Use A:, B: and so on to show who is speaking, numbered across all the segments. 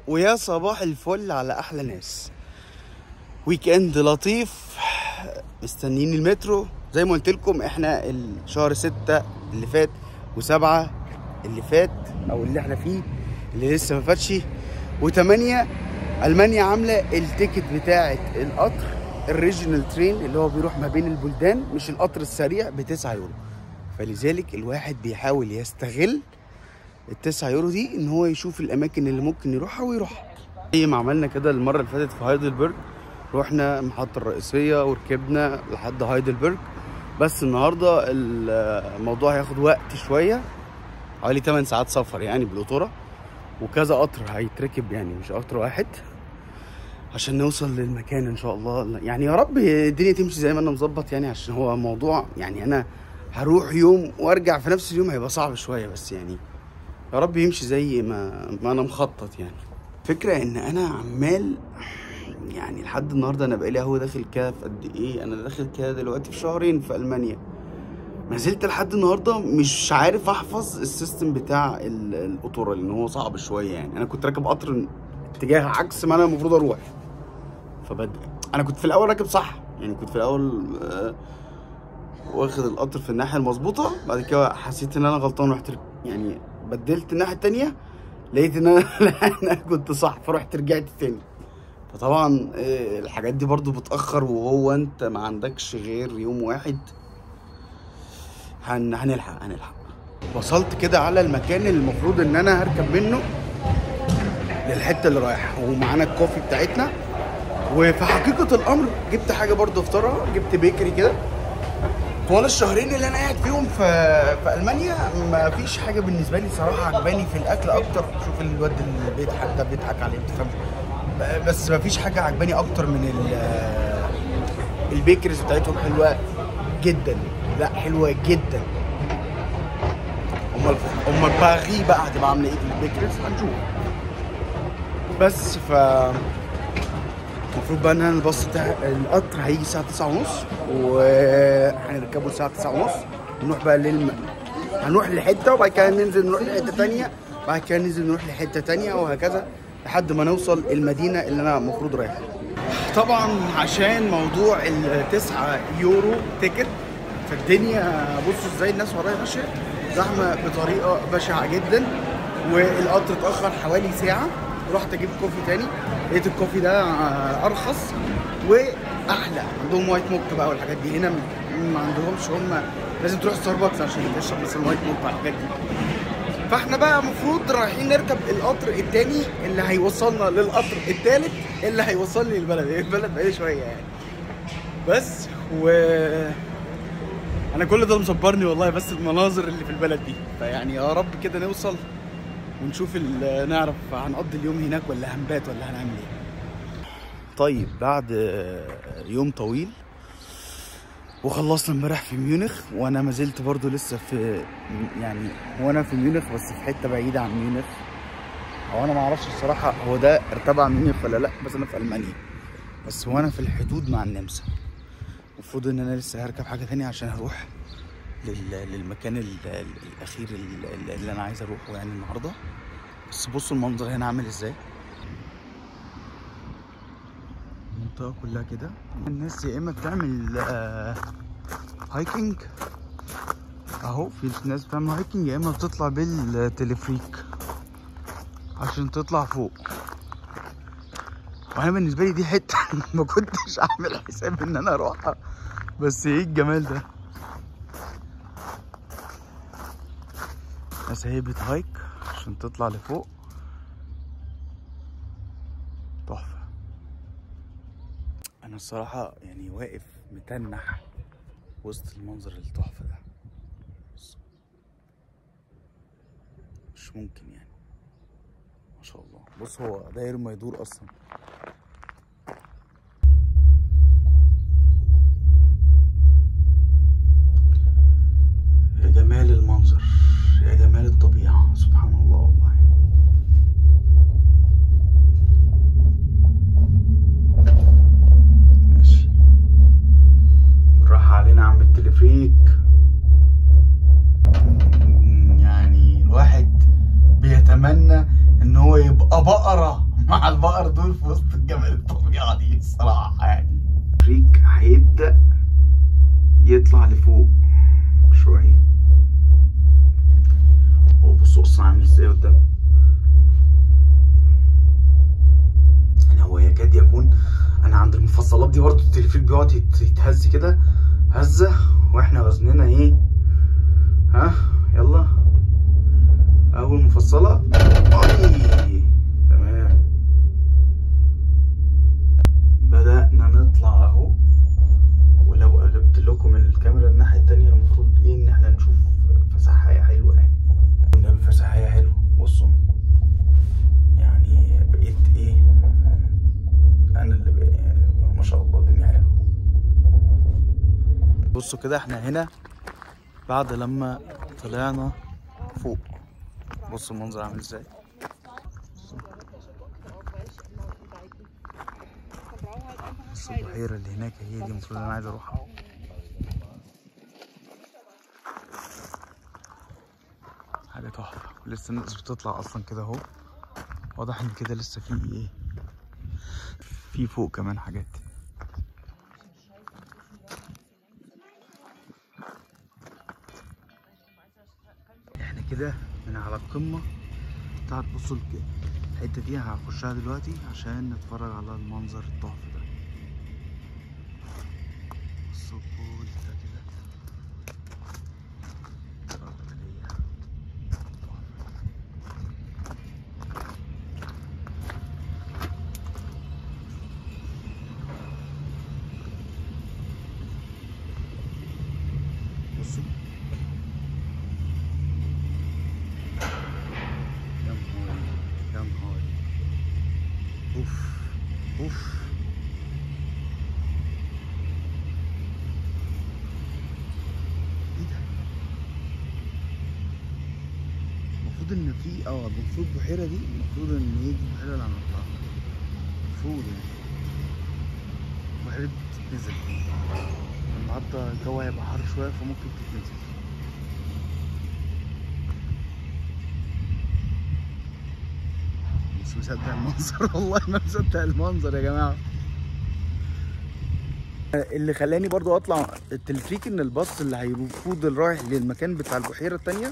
A: ويا صباح الفل على احلى ناس. ويك اند لطيف، مستنيين المترو. زي ما قلت لكم احنا الشهر 6 اللي فات و7 اللي فات او اللي احنا فيه اللي لسه ما فاتش و8 المانيا عامله التيكت بتاعه القطر الريجنال ترين اللي هو بيروح ما بين البلدان، مش القطر السريع، ب9 يورو. فلذلك الواحد بيحاول يستغل ال9 يورو دي ان هو يشوف الاماكن اللي ممكن يروحها ويروحها. زي ما عملنا كده المره اللي فاتت في هايدلبرج، رحنا المحطه الرئيسيه وركبنا لحد هايدلبرج. بس النهارده الموضوع هياخد وقت شويه، حوالي 8 ساعات سفر يعني بالقطوره، وكذا قطر هيتركب يعني مش قطر واحد عشان نوصل للمكان ان شاء الله. يعني يا رب الدنيا تمشي زي ما انا مظبط، يعني عشان هو موضوع يعني انا هروح يوم وارجع في نفس اليوم، هيبقى صعب شويه، بس يعني يا رب يمشي زي ما انا مخطط. يعني فكرة ان انا عمال يعني لحد النهارده انا بقالي اهو داخل كده في قد ايه، انا داخل كده دلوقتي في شهرين في المانيا، ما زلت لحد النهارده مش عارف احفظ السيستم بتاع القطوره لان هو صعب شويه. يعني انا كنت راكب قطر اتجاه عكس ما انا المفروض اروح، انا كنت في الاول راكب صح، يعني كنت في الاول واخد القطر في الناحيه المظبوطه، بعد كده حسيت ان انا غلطان، رحت يعني بدلت الناحيه التانيه، لقيت ان انا كنت صح، فرحت رجعت تاني. فطبعا الحاجات دي برضو بتأخر، وهو انت ما عندكش غير يوم واحد. هنلحق. وصلت كده على المكان اللي المفروض ان انا هركب منه للحته اللي رايح، ومعانا الكوفي بتاعتنا. وفي حقيقه الامر جبت حاجه برضو افطرها، جبت بيكري كده. طوال الشهرين اللي انا قاعد فيهم في المانيا ما فيش حاجه بالنسبه لي صراحه عجباني في الاكل اكتر. شوف الواد اللي بيضحك ده بيضحك عليه، بتفهم، بس ما فيش حاجه عجباني اكتر من البيكريز بتاعتهم. حلوه جدا، لا حلوه جدا. امال باغي بقى هتبقى عامله ايه في البيكريز هنشوف. بس المفروض بقى ان انا الباص بتاع القطر هيجي الساعه 9:30، وهنركبه الساعه 9:30. نروح بقى هنروح لحته، وبعد كده ننزل نروح لحته ثانيه، بعد كده ننزل نروح لحته ثانيه، وهكذا لحد ما نوصل المدينه اللي انا المفروض رايحها. طبعا عشان موضوع ال9 يورو تيكت، فالدنيا بصوا ازاي الناس ورايا ماشيه زحمه بطريقه بشعه جدا، والقطر اتاخر حوالي ساعه. رحت اجيب كوفي تاني، لقيت الكوفي ده ارخص واحلى. عندهم وايت موك بقى والحاجات دي، هنا ما عندهمش، هم لازم تروح ستاربكس عشان تشرب مثلا وايت موك والحاجات دي. فاحنا بقى المفروض رايحين نركب القطر التاني اللي هيوصلنا للقطر التالت اللي هيوصلني للبلد. البلد بقالي شويه يعني، بس انا كل ده مصبرني والله، بس المناظر اللي في البلد دي. فيعني يا رب كده نوصل ونشوف نعرف هنقضي اليوم هناك ولا هنبات ولا هنعمل ايه. طيب بعد يوم طويل وخلصنا امبارح في ميونخ، وانا ما زلت برضو لسه في يعني وانا في ميونخ، بس في حته بعيده عن ميونخ، او انا ما اعرفش الصراحه هو ده ارتبع ميونخ ولا لا، بس انا في المانيا، بس وانا في الحدود مع النمسا. المفروض ان انا لسه هركب حاجه ثانيه عشان هروح للمكان الاخير اللي انا عايز اروحه يعني النهارده. بس بصوا المنظر هنا عامل ازاي، المنطقه كلها كده. الناس يا اما بتعمل هايكنج اهو، في ناس بتعمل هايكنج، يا اما بتطلع بالتلفريك عشان تطلع فوق. وانا بالنسبه لي دي حته ما كنتش اعمل حساب ان انا اروحها، بس ايه الجمال ده. ناس هي بتهايك عشان تطلع لفوق، تحفه. انا الصراحه يعني واقف متنح وسط المنظر التحفه ده، مش ممكن يعني، ما شاء الله. بص هو داير ما يدور اصلا. يا جمال المنظر، يا جمال الطبيعه، سبحان الله والله. ماشي، بالراحه علينا عم التلفريك. يعني الواحد بيتمنى ان هو يبقى بقرة مع البقر دول في وسط الجبل، الطبيعة دي الصراحة يعني. الريك هيبدأ يطلع لفوق شوية. بصوا اصلا عامل ازاي قدام. يعني هو يكاد يكون انا عند المفصلات دي برضه التلفريك بيقعد يتهز كده هزه، واحنا وزننا ايه؟ ها يلا اول مفصله. تمام، بدأنا نطلع اهو. ولو قلبت لكم الكاميرا الناحيه التانيه المفروض ايه ان احنا نشوف فسحايه حلوه يعني. فسحايه حلوه. بصوا يعني بقيت ايه، انا اللي بقى ما شاء الله الدنيا حلوه. بصوا كده احنا هنا بعد لما طلعنا فوق. بصوا المنظر عامل ازاي. بصوا البحيره اللي هناك هي دي المفروض انا عايز اروحها. حاجه تحفه. لسه الناس بتطلع اصلا كده اهو. واضح ان كده لسه في ايه، في فوق كمان حاجات. احنا كده من على القمه بتاعت. بصوا الحته دي هخشها دلوقتي عشان نتفرج على المنظر التحفه ده. بصوا كل ده كده بصوا يا نهاري يا نهاري. اوف اوف. ايه ده؟ المفروض ان في المفروض البحيره دي المفروض ان هي دي البحيره اللي هنطلعها. المفروض يعني بحيره تتنزل. النهارده الجو هيبقى حر شويه فممكن تتنزل. مش مصدق المنظر والله ما مصدق المنظر يا جماعه. اللي خلاني برضو اطلع التلفريك ان الباص اللي هيفوض رايح للمكان بتاع البحيره التانيه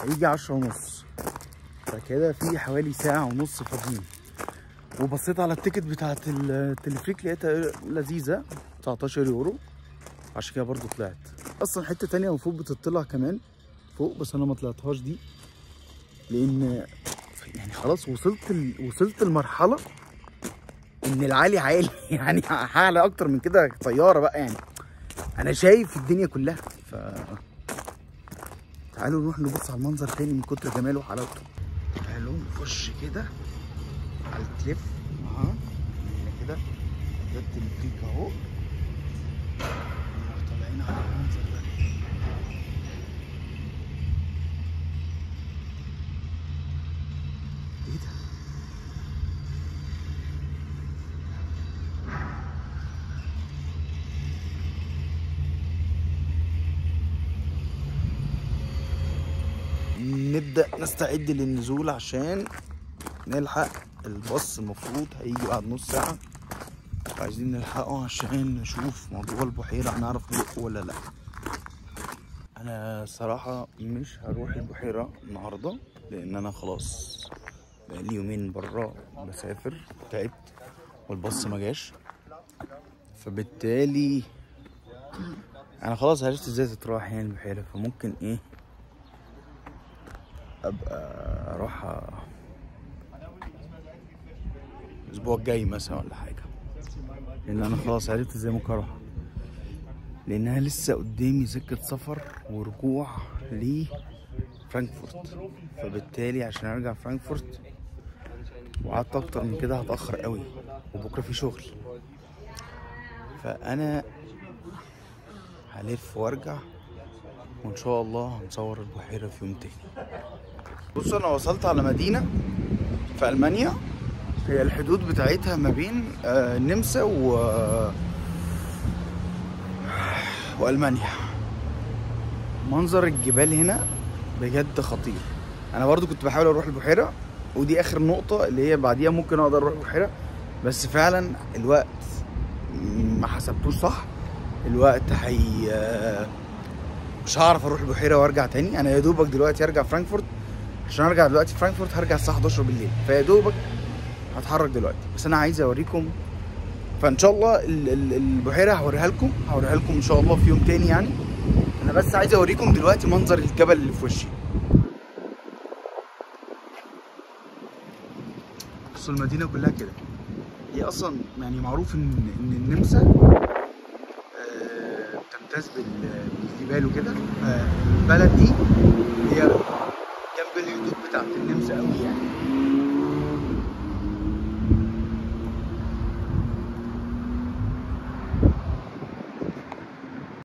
A: هيجي 10:30، فكده في حوالي ساعه ونص فاضيين. وبصيت على التيكت بتاعت التلفريك لقيتها لذيذه 19 يورو، عشان كده برضو طلعت. اصلا حته تانيه المفروض بتطلع كمان فوق بس انا ما طلعتهاش دي، لان يعني خلاص وصلت المرحله ان العالي عالي يعني هعلى اكتر من كده طياره بقى يعني. انا شايف الدنيا كلها. تعالوا نروح نبص على المنظر تاني من كتر جماله وحلاوته. تعالوا نخش كده على الكليف. هنا كده ده التلفريك اهو. نروح طالعين على المنظر ده. ايه ده؟ نبدأ نستعد للنزول عشان نلحق الباص. المفروض هيجي بعد نص ساعة، عايزين نلحقه عشان نشوف موضوع البحيرة هنعرف نروح ولا لا. انا صراحة مش هروح البحيرة النهاردة لان انا خلاص بقالي يومين برا بسافر، تعبت والباص ما جاش، فبالتالي انا خلاص عرفت ازاي تتراح يعني البحيرة. فممكن ايه ابقى اروح الاسبوع الجاي مثلا ولا حاجه، لان انا خلاص عرفت ازاي ممكن اروح، لانها لسه قدامي سكه سفر ورجوع لفرانكفورت. فبالتالي عشان ارجع فرانكفورت وقعدت اكتر من كده هتاخر قوي، وبكره في شغل، فانا هلف وارجع وان شاء الله هنصور البحيره في يوم تاني. بصوا انا وصلت على مدينه في المانيا هي الحدود بتاعتها ما بين النمسا والمانيا. منظر الجبال هنا بجد خطير. انا برضو كنت بحاول اروح البحيره ودي اخر نقطه اللي هي بعديها ممكن اقدر اروح بحيره. بس فعلا الوقت ما حسبتوش صح. الوقت مش هعرف اروح البحيره وارجع تاني. انا يا دوبك دلوقتي ارجع فرانكفورت، عشان ارجع دلوقتي فرانكفورت هرجع الساعه 11 بالليل، فيا دوبك هتحرك دلوقتي. بس انا عايز اوريكم، فان شاء الله البحيره هوريها لكم ان شاء الله في يوم تاني يعني. انا بس عايز اوريكم دلوقتي منظر الجبل اللي في وشي. بصوا المدينه كلها كده. هي اصلا يعني معروف ان النمسا بتمتاز بالجبال وكده. البلد دي هي جنب الحدود بتاعت النمسا قوي يعني.